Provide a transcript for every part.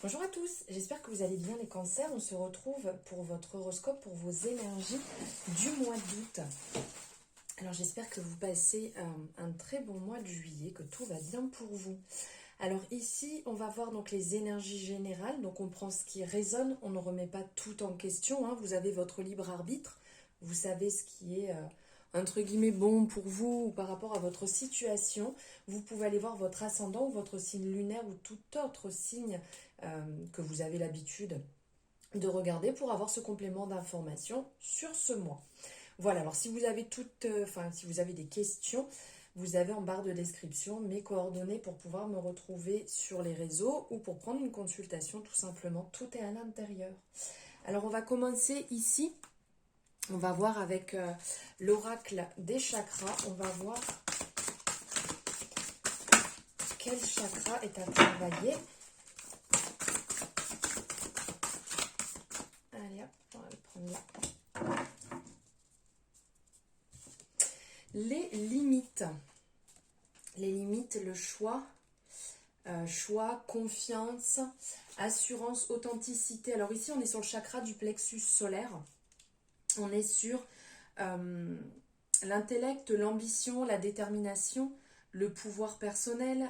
Bonjour à tous, j'espère que vous allez bien les cancers. On se retrouve pour votre horoscope, pour vos énergies du mois d'août. Alors j'espère que vous passez un très bon mois de juillet, que tout va bien pour vous. Alors ici, on va voir donc les énergies générales. Donc on prend ce qui résonne, on ne remet pas tout en question. Vous avez votre libre arbitre, vous savez ce qui est entre guillemets bon pour vous ou par rapport à votre situation. Vous pouvez aller voir votre ascendant ou votre signe lunaire ou tout autre signe que vous avez l'habitude de regarder pour avoir ce complément d'information sur ce mois. Voilà, alors si vous avez si vous avez des questions, vous avez en barre de description mes coordonnées pour pouvoir me retrouver sur les réseaux ou pour prendre une consultation tout simplement. Tout est à l'intérieur. Alors on va commencer ici. On va voir avec l'oracle des chakras. On va voir quel chakra est à travailler. Allez hop, on va le prendre là. Les limites. Les limites, le choix, confiance, assurance, authenticité. Alors ici, on est sur le chakra du plexus solaire. On est sur l'intellect, l'ambition, la détermination, le pouvoir personnel,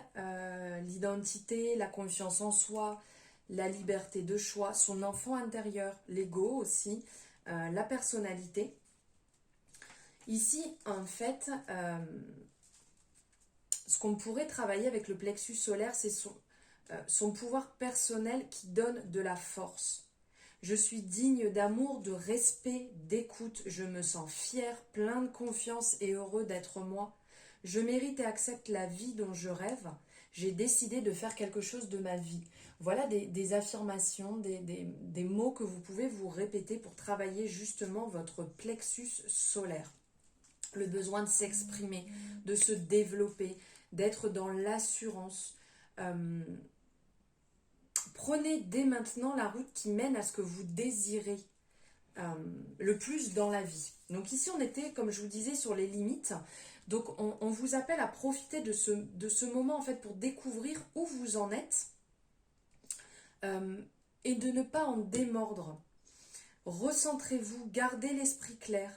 l'identité, la confiance en soi, la liberté de choix, son enfant intérieur, l'ego aussi, la personnalité. Ici, en fait, ce qu'on pourrait travailler avec le plexus solaire, c'est son pouvoir personnel qui donne de la force. Je suis digne d'amour, de respect, d'écoute. Je me sens fier, plein de confiance et heureux d'être moi. Je mérite et accepte la vie dont je rêve. J'ai décidé de faire quelque chose de ma vie. Voilà des affirmations, des mots que vous pouvez vous répéter pour travailler justement votre plexus solaire. Le besoin de s'exprimer, de se développer, d'être dans l'assurance. Prenez dès maintenant la route qui mène à ce que vous désirez le plus dans la vie. Donc ici, on était, comme je vous disais, sur les limites. Donc on vous appelle à profiter de ce moment en fait pour découvrir où vous en êtes et de ne pas en démordre. Recentrez-vous, gardez l'esprit clair,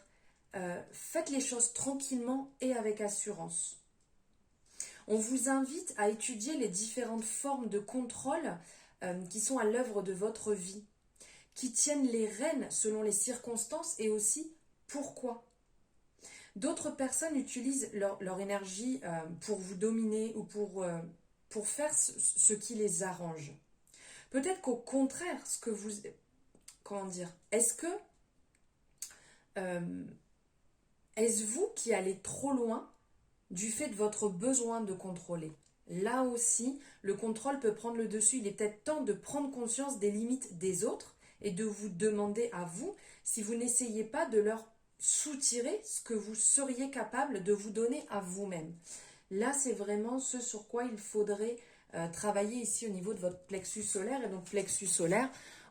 faites les choses tranquillement et avec assurance. On vous invite à étudier les différentes formes de contrôle qui sont à l'œuvre de votre vie, qui tiennent les rênes selon les circonstances et aussi pourquoi. D'autres personnes utilisent leur énergie pour vous dominer ou pour faire ce qui les arrange. Peut-être qu'au contraire, ce que vous... Comment dire? Est-ce vous qui allez trop loin du fait de votre besoin de contrôler? Là aussi, le contrôle peut prendre le dessus. Il est peut-être temps de prendre conscience des limites des autres et de vous demander à vous si vous n'essayez pas de leur soutirer ce que vous seriez capable de vous donner à vous-même. Là, c'est vraiment ce sur quoi il faudrait travailler ici au niveau de votre plexus solaire. Et donc, plexus solaire,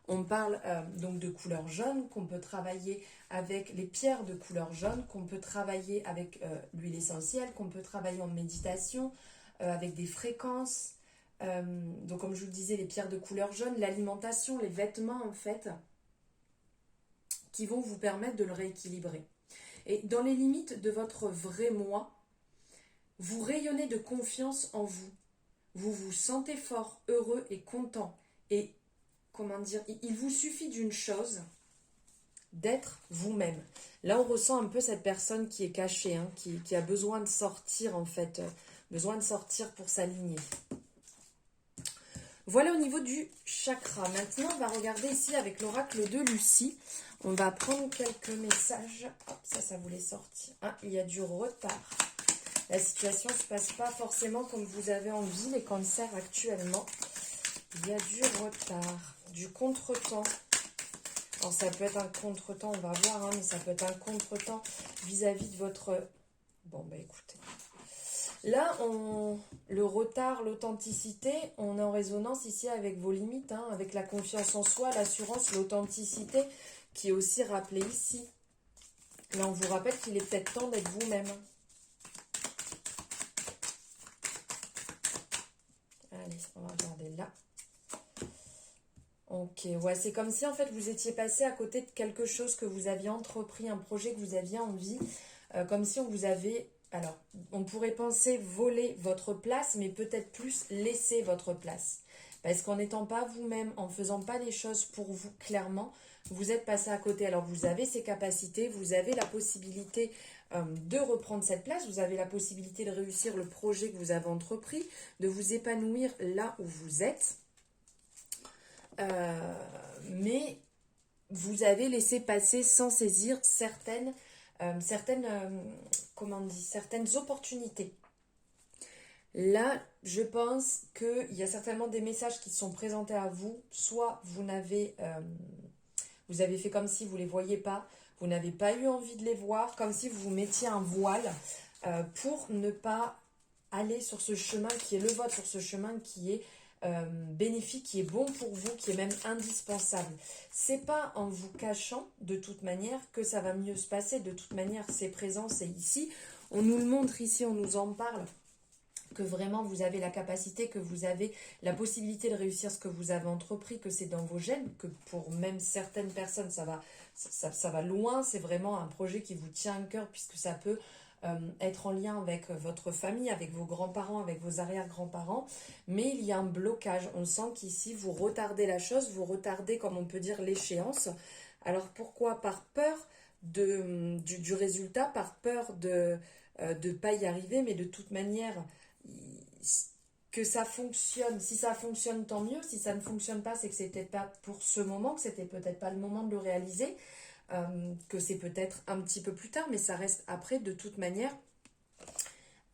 on parle donc de couleur jaune, qu'on peut travailler avec les pierres de couleur jaune, qu'on peut travailler avec l'huile essentielle, qu'on peut travailler en méditation, avec des fréquences. Donc comme je vous le disais, les pierres de couleur jaune, l'alimentation, les vêtements en fait, qui vont vous permettre de le rééquilibrer. Et dans les limites de votre vrai moi, vous rayonnez de confiance en vous. Vous vous sentez fort, heureux et content. Et comment dire, il vous suffit d'une chose, d'être vous-même. Là, on ressent un peu cette personne qui est cachée, qui a besoin de sortir en fait, besoin de sortir pour s'aligner. Voilà au niveau du chakra. Maintenant, on va regarder ici avec l'oracle de Lucie. On va prendre quelques messages. Hop, ça voulait sortir. Ah, il y a du retard. La situation ne se passe pas forcément comme vous avez envie, les cancers actuellement. Il y a du retard, du contretemps. Alors ça peut être un contretemps, on va voir, mais ça peut être un contretemps vis-à-vis de votre... Bon, bah écoutez. Là, le retard, l'authenticité, on est en résonance ici avec vos limites, avec la confiance en soi, l'assurance, l'authenticité, qui est aussi rappelée ici. Là, on vous rappelle qu'il est peut-être temps d'être vous-même. Allez, on va regarder là. Ok, ouais, c'est comme si en fait vous étiez passé à côté de quelque chose que vous aviez entrepris, un projet que vous aviez envie, comme si on vous avait, alors on pourrait penser voler votre place, mais peut-être plus laisser votre place. Parce qu'en n'étant pas vous-même, en faisant pas les choses pour vous clairement, vous êtes passé à côté. Alors vous avez ces capacités, vous avez la possibilité de reprendre cette place, vous avez la possibilité de réussir le projet que vous avez entrepris, de vous épanouir là où vous êtes. Euh, mais vous avez laissé passer sans saisir comment on dit, certaines opportunités. Là, je pense qu'il y a certainement des messages qui sont présentés à vous. Soit vous avez fait comme si vous ne les voyiez pas, vous n'avez pas eu envie de les voir, comme si vous vous mettiez un voile pour ne pas aller sur ce chemin qui est le vôtre, sur ce chemin qui est bénéfique, qui est bon pour vous, qui est même indispensable. C'est pas en vous cachant de toute manière que ça va mieux se passer. De toute manière, c'est présent, c'est ici. On nous le montre ici, on nous en parle. Que vraiment vous avez la capacité, que vous avez la possibilité de réussir ce que vous avez entrepris, que c'est dans vos gènes, que pour même certaines personnes ça va loin, c'est vraiment un projet qui vous tient à cœur puisque ça peut être en lien avec votre famille, avec vos grands-parents, avec vos arrière-grands-parents, mais il y a un blocage. On sent qu'ici vous retardez la chose, vous retardez, comme on peut dire, l'échéance. Alors pourquoi? Par peur du résultat, par peur de ne pas y arriver, mais de toute manière que ça fonctionne. Si ça fonctionne, tant mieux. Si ça ne fonctionne pas, c'est que c'était pas pour ce moment, que c'était peut-être pas le moment de le réaliser, que c'est peut-être un petit peu plus tard, mais ça reste après de toute manière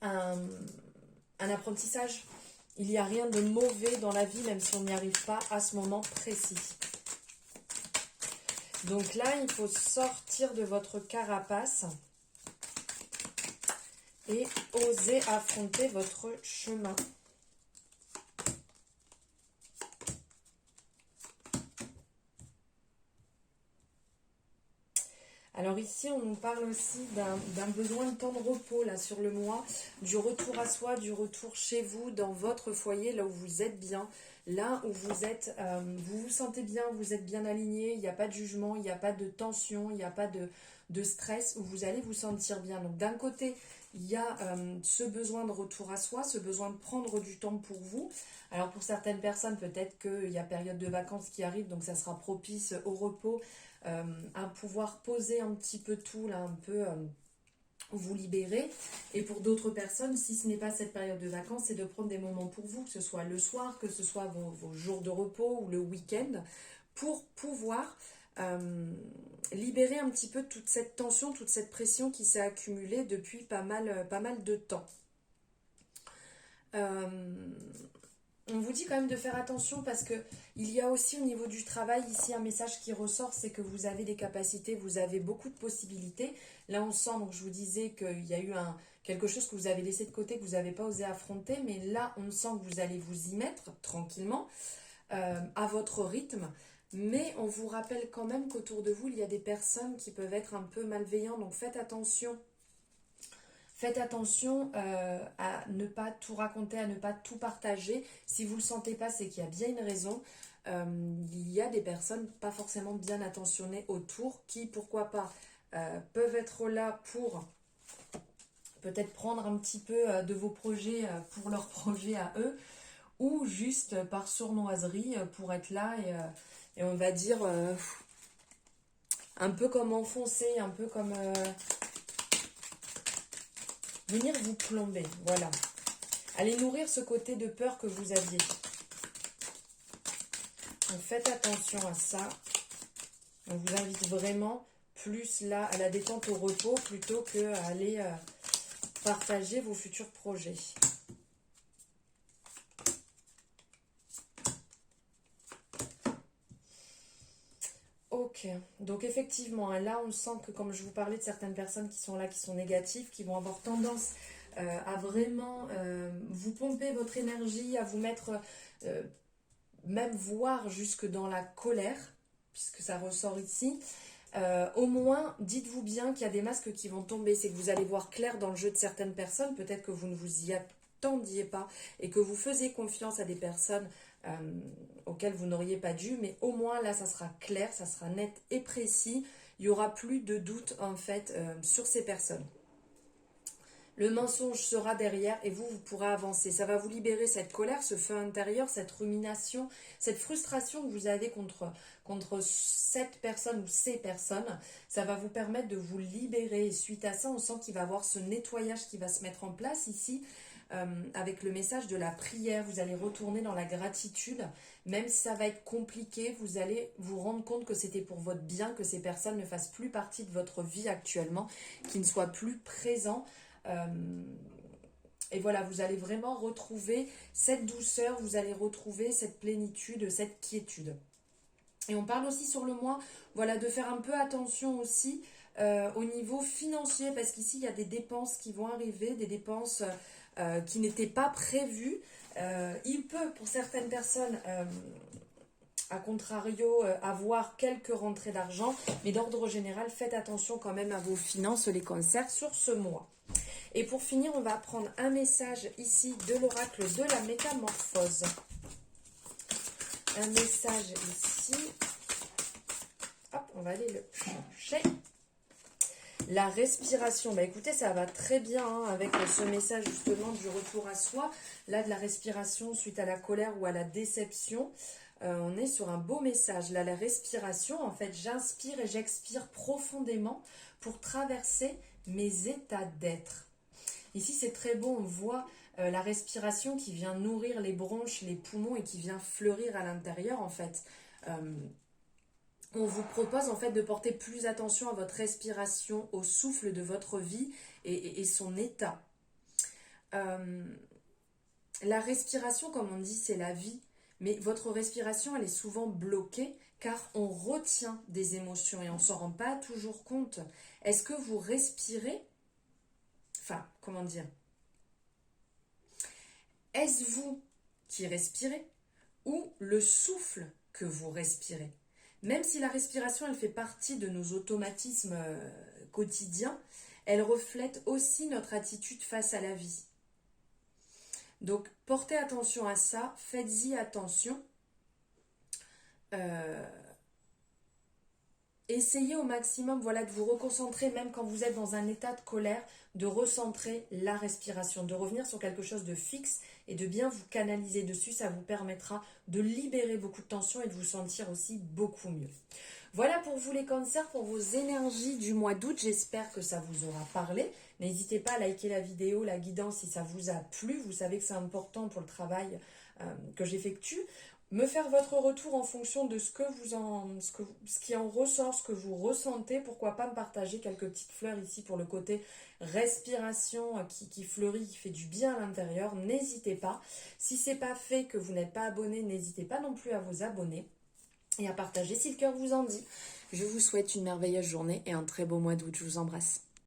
un, un apprentissage. Il n'y a rien de mauvais dans la vie, même si on n'y arrive pas à ce moment précis. Donc là, il faut sortir de votre carapace et oser affronter votre chemin. Alors ici, on nous parle aussi d'un besoin de temps de repos là sur le mois, du retour à soi, du retour chez vous, dans votre foyer, là où vous êtes bien, là où vous êtes, vous vous sentez bien, vous êtes bien aligné, il n'y a pas de jugement, il n'y a pas de tension, il n'y a pas de stress, où vous allez vous sentir bien. Donc d'un côté, il y a ce besoin de retour à soi, ce besoin de prendre du temps pour vous. Alors pour certaines personnes, peut-être qu'il y a période de vacances qui arrive, donc ça sera propice au repos, à pouvoir poser un petit peu tout, là, un peu vous libérer. Et pour d'autres personnes, si ce n'est pas cette période de vacances, c'est de prendre des moments pour vous, que ce soit le soir, que ce soit vos jours de repos ou le week-end, pour pouvoir libérer un petit peu toute cette tension, toute cette pression qui s'est accumulée depuis pas mal de temps. On vous dit quand même de faire attention parce que il y a aussi au niveau du travail ici un message qui ressort, c'est que vous avez des capacités, vous avez beaucoup de possibilités. Là on sent, donc je vous disais qu'il y a eu quelque chose que vous avez laissé de côté, que vous n'avez pas osé affronter, mais là on sent que vous allez vous y mettre tranquillement, à votre rythme. Mais on vous rappelle quand même qu'autour de vous il y a des personnes qui peuvent être un peu malveillantes, donc faites attention. Faites attention à ne pas tout raconter, à ne pas tout partager. Si vous ne le sentez pas, c'est qu'il y a bien une raison. Il y a des personnes pas forcément bien attentionnées autour qui, pourquoi pas, peuvent être là pour peut-être prendre un petit peu de vos projets pour leurs projets à eux, ou juste par sournoiserie pour être là et on va dire un peu comme enfoncer, un peu comme... venir vous plomber, voilà. Allez nourrir ce côté de peur que vous aviez. Donc faites attention à ça. On vous invite vraiment plus là à la détente, au repos, plutôt que à aller partager vos futurs projets. Ok, donc effectivement, là on sent que comme je vous parlais de certaines personnes qui sont là, qui sont négatives, qui vont avoir tendance à vraiment vous pomper votre énergie, à vous mettre, même voire jusque dans la colère, puisque ça ressort ici. Au moins, dites-vous bien qu'il y a des masques qui vont tomber, c'est que vous allez voir clair dans le jeu de certaines personnes, peut-être que vous ne vous y attendiez pas et que vous faisiez confiance à des personnes auquel vous n'auriez pas dû, mais au moins là ça sera clair, ça sera net et précis, il n'y aura plus de doute en fait sur ces personnes. Le mensonge sera derrière et vous pourrez avancer. Ça va vous libérer cette colère, ce feu intérieur, cette rumination, cette frustration que vous avez contre cette personne ou ces personnes. Ça va vous permettre de vous libérer. Et suite à ça, on sent qu'il va y avoir ce nettoyage qui va se mettre en place ici. Avec le message de la prière, vous allez retourner dans la gratitude. Même si ça va être compliqué, vous allez vous rendre compte que c'était pour votre bien, que ces personnes ne fassent plus partie de votre vie actuellement, qu'ils ne soient plus présents. Et voilà, vous allez vraiment retrouver cette douceur, vous allez retrouver cette plénitude, cette quiétude. Et on parle aussi sur le mois, voilà, de faire un peu attention aussi au niveau financier, parce qu'ici, il y a des dépenses qui vont arriver, des dépenses qui n'étaient pas prévues. Il peut, pour certaines personnes, à contrario, avoir quelques rentrées d'argent, mais d'ordre général, faites attention quand même à vos finances, les cancers, sur ce mois. Et pour finir, on va prendre un message ici de l'oracle de la métamorphose. Un message ici. Hop, on va aller le chercher. La respiration. Bah écoutez, ça va très bien hein, avec ce message justement du retour à soi. Là, de la respiration suite à la colère ou à la déception. On est sur un beau message. Là, la respiration, en fait, j'inspire et j'expire profondément pour traverser mes états d'être. Ici, c'est très beau, on voit la respiration qui vient nourrir les bronches, les poumons et qui vient fleurir à l'intérieur, en fait. On vous propose, en fait, de porter plus attention à votre respiration, au souffle de votre vie et son état. La respiration, comme on dit, c'est la vie, mais votre respiration, elle est souvent bloquée car on retient des émotions et on ne s'en rend pas toujours compte. Est-ce que vous respirez ? Enfin, comment dire? Est-ce vous qui respirez ou le souffle que vous respirez? Même si la respiration, elle fait partie de nos automatismes quotidiens, elle reflète aussi notre attitude face à la vie. Donc, portez attention à ça, faites-y attention. Essayez au maximum voilà, de vous reconcentrer, même quand vous êtes dans un état de colère, de recentrer la respiration, de revenir sur quelque chose de fixe et de bien vous canaliser dessus. Ça vous permettra de libérer beaucoup de tension et de vous sentir aussi beaucoup mieux. Voilà pour vous les cancers, pour vos énergies du mois d'août. J'espère que ça vous aura parlé. N'hésitez pas à liker la vidéo, la guidance si ça vous a plu. Vous savez que c'est important pour le travail que j'effectue. Me faire votre retour en fonction de ce qui en ressort, ce que vous ressentez. Pourquoi pas me partager quelques petites fleurs ici pour le côté respiration qui fleurit, qui fait du bien à l'intérieur. N'hésitez pas. Si ce n'est pas fait, que vous n'êtes pas abonné, n'hésitez pas non plus à vous abonner et à partager si le cœur vous en dit. Je vous souhaite une merveilleuse journée et un très beau mois d'août. Je vous embrasse.